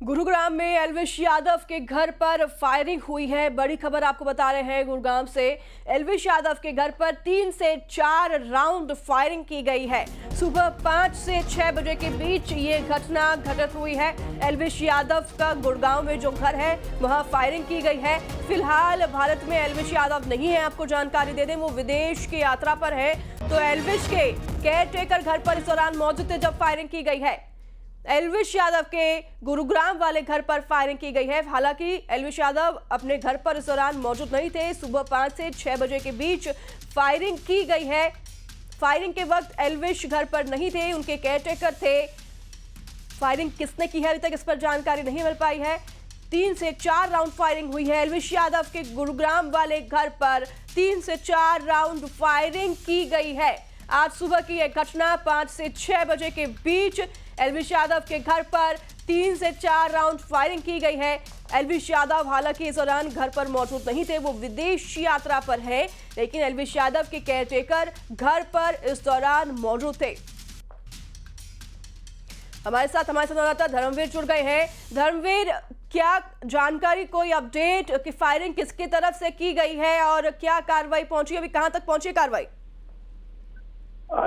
गुरुग्राम में एल्विश यादव के घर पर फायरिंग हुई है। बड़ी खबर आपको बता रहे हैं गुरुग्राम से। एल्विश यादव के घर पर 3 से 4 राउंड फायरिंग की गई है। सुबह 5 से 6 बजे के बीच ये घटना घटित हुई है। एल्विश यादव का गुड़गांव में जो घर है वहां फायरिंग की गई है। फिलहाल भारत में एल्विश यादव नहीं है। आपको जानकारी दे दें, वो विदेश की यात्रा पर है। तो एल्विश के केयर टेकर घर पर इस दौरान मौजूद थे जब फायरिंग की गई है। एल्विश यादव के गुरुग्राम वाले घर पर फायरिंग की गई है। हालांकि एल्विश यादव अपने घर पर इस दौरान मौजूद नहीं थे। सुबह 5 से 6 बजे के बीच फायरिंग की गई है। फायरिंग के वक्त एल्विश घर पर नहीं थे, उनके केयरटेकर थे। फायरिंग किसने की है अभी तक इस पर जानकारी नहीं मिल पाई है। 3 से 4 राउंड फायरिंग हुई है। एल्विश यादव के गुरुग्राम वाले घर पर 3 से 4 राउंड फायरिंग की गई है। आज सुबह की यह घटना 5 से 6 बजे के बीच एल्विश यादव के घर पर 3 से 4 राउंड फायरिंग की गई है। एल्विश यादव हालांकि इस दौरान घर पर मौजूद नहीं थे, वो विदेश यात्रा पर है, लेकिन एल्विश यादव के केयरटेकर घर पर इस दौरान मौजूद थे। हमारे संवाददाता धर्मवीर जुड़ गए हैं। धर्मवीर, क्या जानकारी, कोई अपडेट कि फायरिंग किसकी तरफ से की गई है और क्या कार्रवाई पहुंची, अभी कहां तक पहुंची कार्रवाई?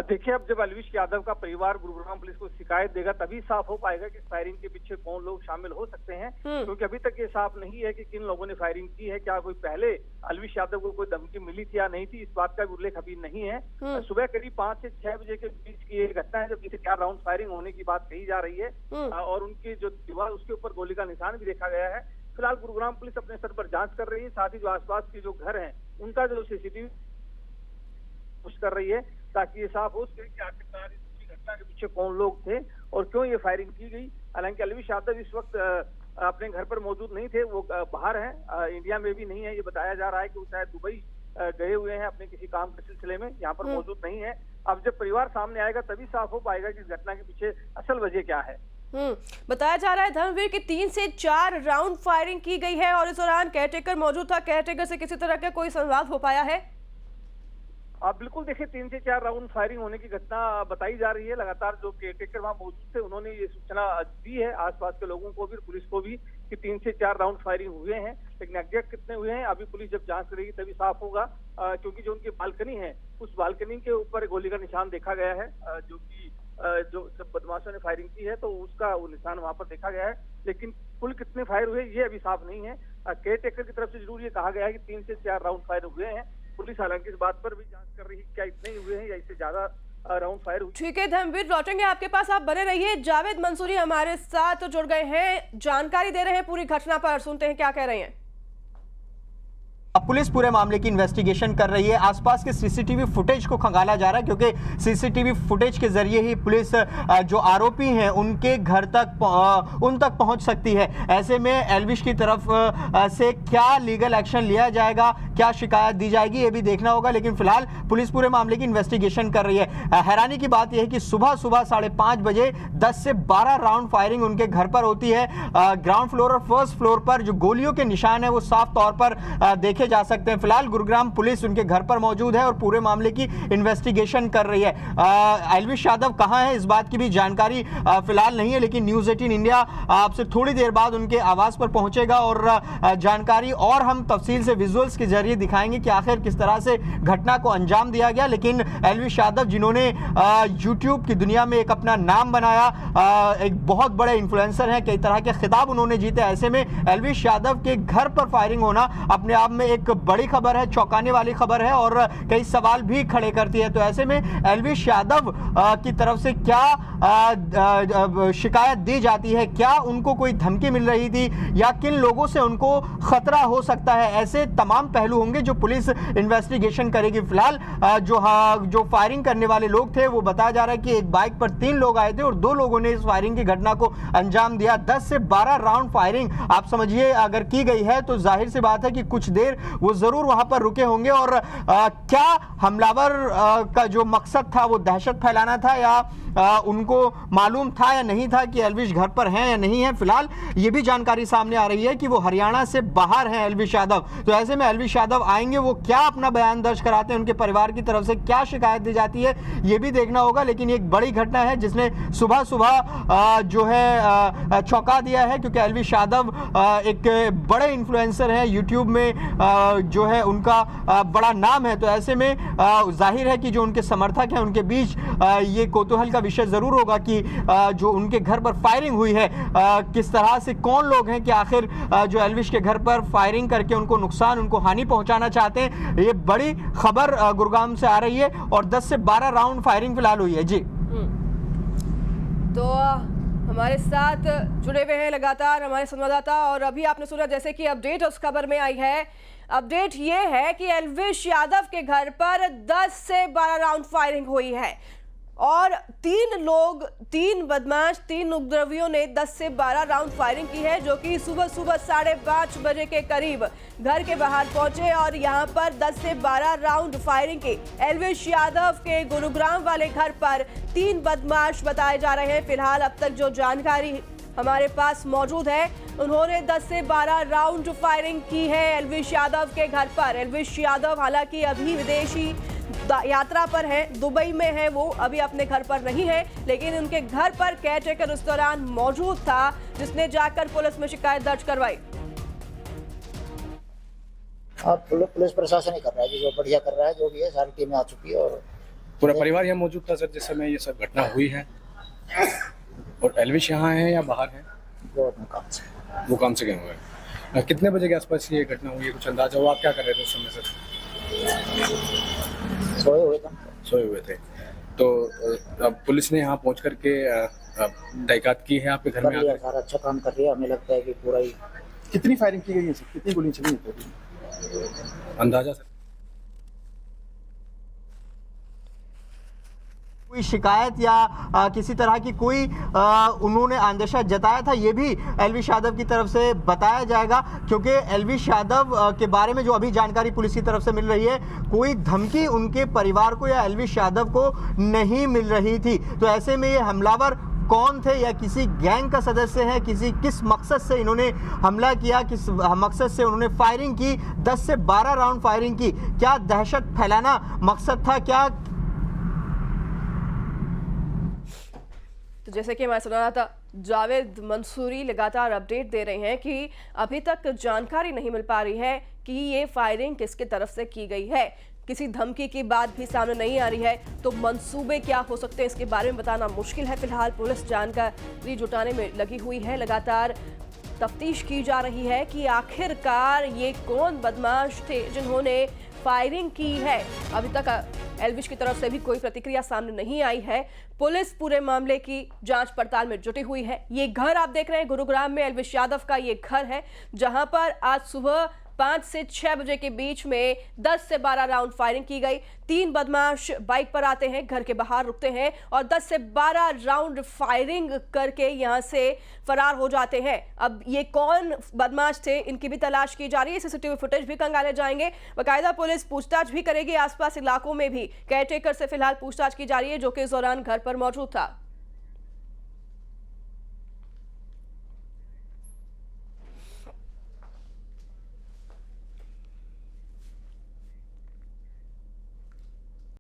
देखिए, अब जब एल्विश यादव का परिवार गुरुग्राम पुलिस को शिकायत देगा तभी साफ हो पाएगा कि फायरिंग के पीछे कौन लोग शामिल हो सकते हैं, क्योंकि अभी तक ये साफ नहीं है कि किन लोगों ने फायरिंग की है। क्या कोई पहले एल्विश यादव को कोई धमकी मिली थी या नहीं थी, इस बात का भी उल्लेख अभी नहीं है। सुबह करीब 5 से 6 बजे के बीच की ये घटना है जब 3 से 4 राउंड फायरिंग होने की बात कही जा रही है और उनकी जो दीवार उसके ऊपर गोली का निशान भी देखा गया है। फिलहाल गुरुग्राम पुलिस अपने स्तर पर जांच कर रही है, साथ ही जो आसपास के जो घर हैं उनका जो सीसीटीवी पुष्ट कर रही है ताकि ये साफ हो सके कि आखिरकार इस घटना के पीछे कौन लोग थे और क्यों ये फायरिंग की गई। हालांकि एल्विश यादव इस वक्त अपने घर पर मौजूद नहीं थे, वो बाहर हैं, इंडिया में भी नहीं है। ये बताया जा रहा है कि वो शायद दुबई गए हुए हैं अपने किसी काम के सिलसिले में, यहाँ पर मौजूद नहीं है। अब जब परिवार सामने आएगा तभी साफ हो पाएगा कि इस घटना के पीछे असल वजह क्या है। बताया जा रहा है धर्मवीर कि 3 से 4 राउंड फायरिंग की गई है और इस दौरान केयरटेकर मौजूद था। केयरटेकर से किसी तरह का कोई संवाद हो पाया है? आप बिल्कुल देखिए, 3 से 4 राउंड फायरिंग होने की घटना बताई जा रही है। लगातार जो केयरटेकर वहां मौजूद थे उन्होंने ये सूचना दी है आसपास के लोगों को भी, पुलिस को भी, कि 3 से 4 राउंड फायरिंग हुए हैं। लेकिन एग्जैक्ट कितने हुए हैं अभी पुलिस जब जांच करेगी तभी साफ होगा, क्योंकि जो उनकी बालकनी है उस बालकनी के ऊपर गोली का निशान देखा गया है, जो कि जो जब बदमाशों ने फायरिंग की है तो उसका वो निशान वहां पर देखा गया है। लेकिन कुल कितने फायर हुए ये अभी साफ नहीं है। केयरटेकर की तरफ से जरूर ये कहा गया है कि 3 से 4 राउंड फायर हुए हैं। पुलिस हालांकि इस बात पर भी जांच कर रही है क्या इतने ही हुए हैं या इससे ज्यादा राउंड फायर हुए। ठीक है धर्मवीर, लौटेंगे आपके पास, आप बने रहिए। जावेद मंसूरी हमारे साथ जुड़ गए हैं, जानकारी दे रहे हैं पूरी घटना पर। सुनते हैं क्या कह रहे हैं। पुलिस पूरे मामले की इन्वेस्टिगेशन कर रही है। आसपास के सीसीटीवी फुटेज को खंगाला जा रहा है, क्योंकि सीसीटीवी फुटेज के जरिए ही पुलिस जो आरोपी हैं उनके घर तक उन तक पहुंच सकती है। ऐसे में एल्विश की तरफ से क्या लीगल एक्शन लिया जाएगा, क्या शिकायत दी जाएगी, ये भी देखना होगा। लेकिन फिलहाल पुलिस पूरे मामले की इन्वेस्टिगेशन कर रही है। हैरानी की बात यह है कि सुबह 5:30 बजे 10 से 12 राउंड फायरिंग उनके घर पर होती है। ग्राउंड फ्लोर और फर्स्ट फ्लोर पर जो गोलियों के निशान है वो साफ तौर पर देखे जा सकते हैं। फिलहाल गुरुग्राम पुलिस उनके घर पर मौजूद है और पूरे मामले की इन्वेस्टिगेशन कर रही है। एल्विश यादव कहां है इस बात की भी जानकारी फिलहाल नहीं है, लेकिन न्यूज़ 18 इंडिया आपसे थोड़ी देर बाद उनके आवास पर पहुंचेगा और जानकारी और हम तफसील से विजुअल्स के जरिए दिखाएंगे कि आखिर किस तरह से घटना को अंजाम दिया गया। लेकिन एल्विश यादव जिन्होंने यूट्यूब की दुनिया में एक अपना नाम बनाया, एक बहुत बड़े इन्फ्लुएंसर हैं, कई तरह के खिताब उन्होंने जीते, ऐसे में एल्विश यादव के घर पर फायरिंग होना अपने आप में एक बड़ी खबर है, चौंकाने वाली खबर है और कई सवाल भी खड़े करती है। तो ऐसे में एल्विश यादव की तरफ से क्या शिकायत दी जाती है, क्या उनको कोई धमकी मिल रही थी या किन लोगों से उनको खतरा हो सकता है, ऐसे तमाम पहलू होंगे जो पुलिस इन्वेस्टिगेशन करेगी। फिलहाल जो फायरिंग करने वाले लोग थे वो बताया जा रहा है कि एक बाइक पर 3 लोग आए थे और 2 लोगों ने इस फायरिंग की घटना को अंजाम दिया। 10 से 12 राउंड फायरिंग आप समझिए अगर की गई है तो जाहिर सी बात है कि कुछ देर वो जरूर वहां पर रुके होंगे। और क्या हमलावर का जो मकसद था वो दहशत फैलाना था या उनको मालूम था या नहीं था कि एल्विश घर पर हैं या नहीं है। फिलहाल ये भी जानकारी सामने आ रही है कि वो हरियाणा से बाहर हैं एल्विश यादव। तो ऐसे में एल्विश यादव आएंगे, वो क्या अपना बयान दर्ज कराते हैं, उनके परिवार की तरफ से क्या शिकायत दी जाती है, ये भी देखना होगा। लेकिन एक बड़ी घटना है जिसने सुबह सुबह जो है चौंका दिया है, क्योंकि एल्विश यादव एक बड़े इन्फ्लुएंसर हैं, यूट्यूब में जो है उनका बड़ा नाम है। तो ऐसे में जाहिर है कि जो उनके समर्थक हैं उनके बीच ये कौतूहल का विषय जरूर होगा कि जो उनके घर पर फायरिंग हुई है किस तरह से, कौन लोग हैं कि आखिर जो एल्विश के घर पर फायरिंग करके उनको नुकसान, उनको हानि पहुंचाना चाहते हैं। ये बड़ी खबर गुरुग्राम से आ रही है और 10 से 12 राउंड फायरिंग फिलहाल हुई है जी। तो हमारे साथ जुड़े हुए हैं लगातार हमारे संवाददाता, और अभी आपने सुना जैसे कि अपडेट उस खबर में आई है। अपडेट ये है कि एल्विश यादव के घर पर 10 से 12 राउंड फायरिंग हुई है और 3 बदमाश, 3 उपद्रवियों ने 10 से 12 राउंड फायरिंग की है, जो कि सुबह 5:30 बजे के करीब घर के बाहर पहुंचे और यहां पर 10 से 12 राउंड फायरिंग की। एल्विश यादव के गुरुग्राम वाले घर पर 3 बदमाश बताए जा रहे हैं। फिलहाल अब तक जो जानकारी हमारे पास मौजूद है, उन्होंने 10 से 12 राउंड फायरिंग की है एल्विश यादव के घर पर। एल्विश यादव हालांकि अभी विदेशी यात्रा पर है, दुबई में है, वो अभी अपने घर पर नहीं है, लेकिन उनके घर पर केयरटेकर उस दौरान मौजूद था, जिसने जाकर पुलिस में शिकायत दर्ज करवाई। अब पुलिस प्रशासन ही कर रहा है कि जो बढ़िया कर रहा है, जो भी है सारी टीमें आ चुकी है और पूरा परिवार यहाँ मौजूद था सर जिस समय ये सब घटना हुई है। और एल्विश यहाँ है या बाहर है? वो अपने काम से, वो काम से गए हुए हैं। कितने बजे के आसपास ये घटना हुई है, कुछ अंदाजा हो? आप क्या कर रहे थे उस समय सर? सोए हुए थे। तो अब पुलिस ने यहाँ पहुँच करके तहकीकात की है आपके घर में आकर? सारा अच्छा काम कर रही है। हमें लगता है कि पूरा ही। कितनी फायरिंग की गई है सर? कितनी गोली चली है अंदाजा सर? कोई शिकायत या किसी तरह की कोई उन्होंने अंदेशा जताया था, ये भी एल्विश यादव की तरफ से बताया जाएगा, क्योंकि एल्विश यादव के बारे में जो अभी जानकारी पुलिस की तरफ से मिल रही है, कोई धमकी उनके परिवार को या एल्विश यादव को नहीं मिल रही थी। तो ऐसे में ये हमलावर कौन थे या किसी गैंग का सदस्य है, किस मकसद से इन्होंने हमला किया, किस मकसद से उन्होंने फायरिंग की, 10 से 12 राउंड फायरिंग की, क्या दहशत फैलाना मकसद था क्या? तो जैसे कि हमारे संवाददाता जावेद मंसूरी लगातार अपडेट दे रहे हैं कि अभी तक जानकारी नहीं मिल पा रही है कि ये फायरिंग किसके तरफ से की गई है। किसी धमकी की बात भी सामने नहीं आ रही है, तो मंसूबे क्या हो सकते हैं इसके बारे में बताना मुश्किल है। फिलहाल पुलिस जानकारी जुटाने में लगी हुई है, लगातार तफ्तीश की जा रही है कि आखिरकार ये कौन बदमाश थे जिन्होंने फायरिंग की है। अभी तक एल्विश की तरफ से भी कोई प्रतिक्रिया सामने नहीं आई है। पुलिस पूरे मामले की जांच पड़ताल में जुटी हुई है। ये घर आप देख रहे हैं गुरुग्राम में एल्विश यादव का ये घर है, जहां पर आज सुबह 5 से 6 बजे के बीच में 10 से 12 राउंड फायरिंग की गई। 3 बदमाश बाइक पर आते हैं, घर के बाहर रुकते हैं और 10 से 12 राउंड फायरिंग करके यहां से फरार हो जाते हैं। अब ये कौन बदमाश थे, इनकी भी तलाश की जा रही है। सीसीटीवी फुटेज भी खंगाले जाएंगे, बाकायदा पुलिस पूछताछ भी करेगी। आसपास इलाकों में भी केयरटेकर से फिलहाल पूछताछ की जा रही है, जो कि इस दौरान घर पर मौजूद था।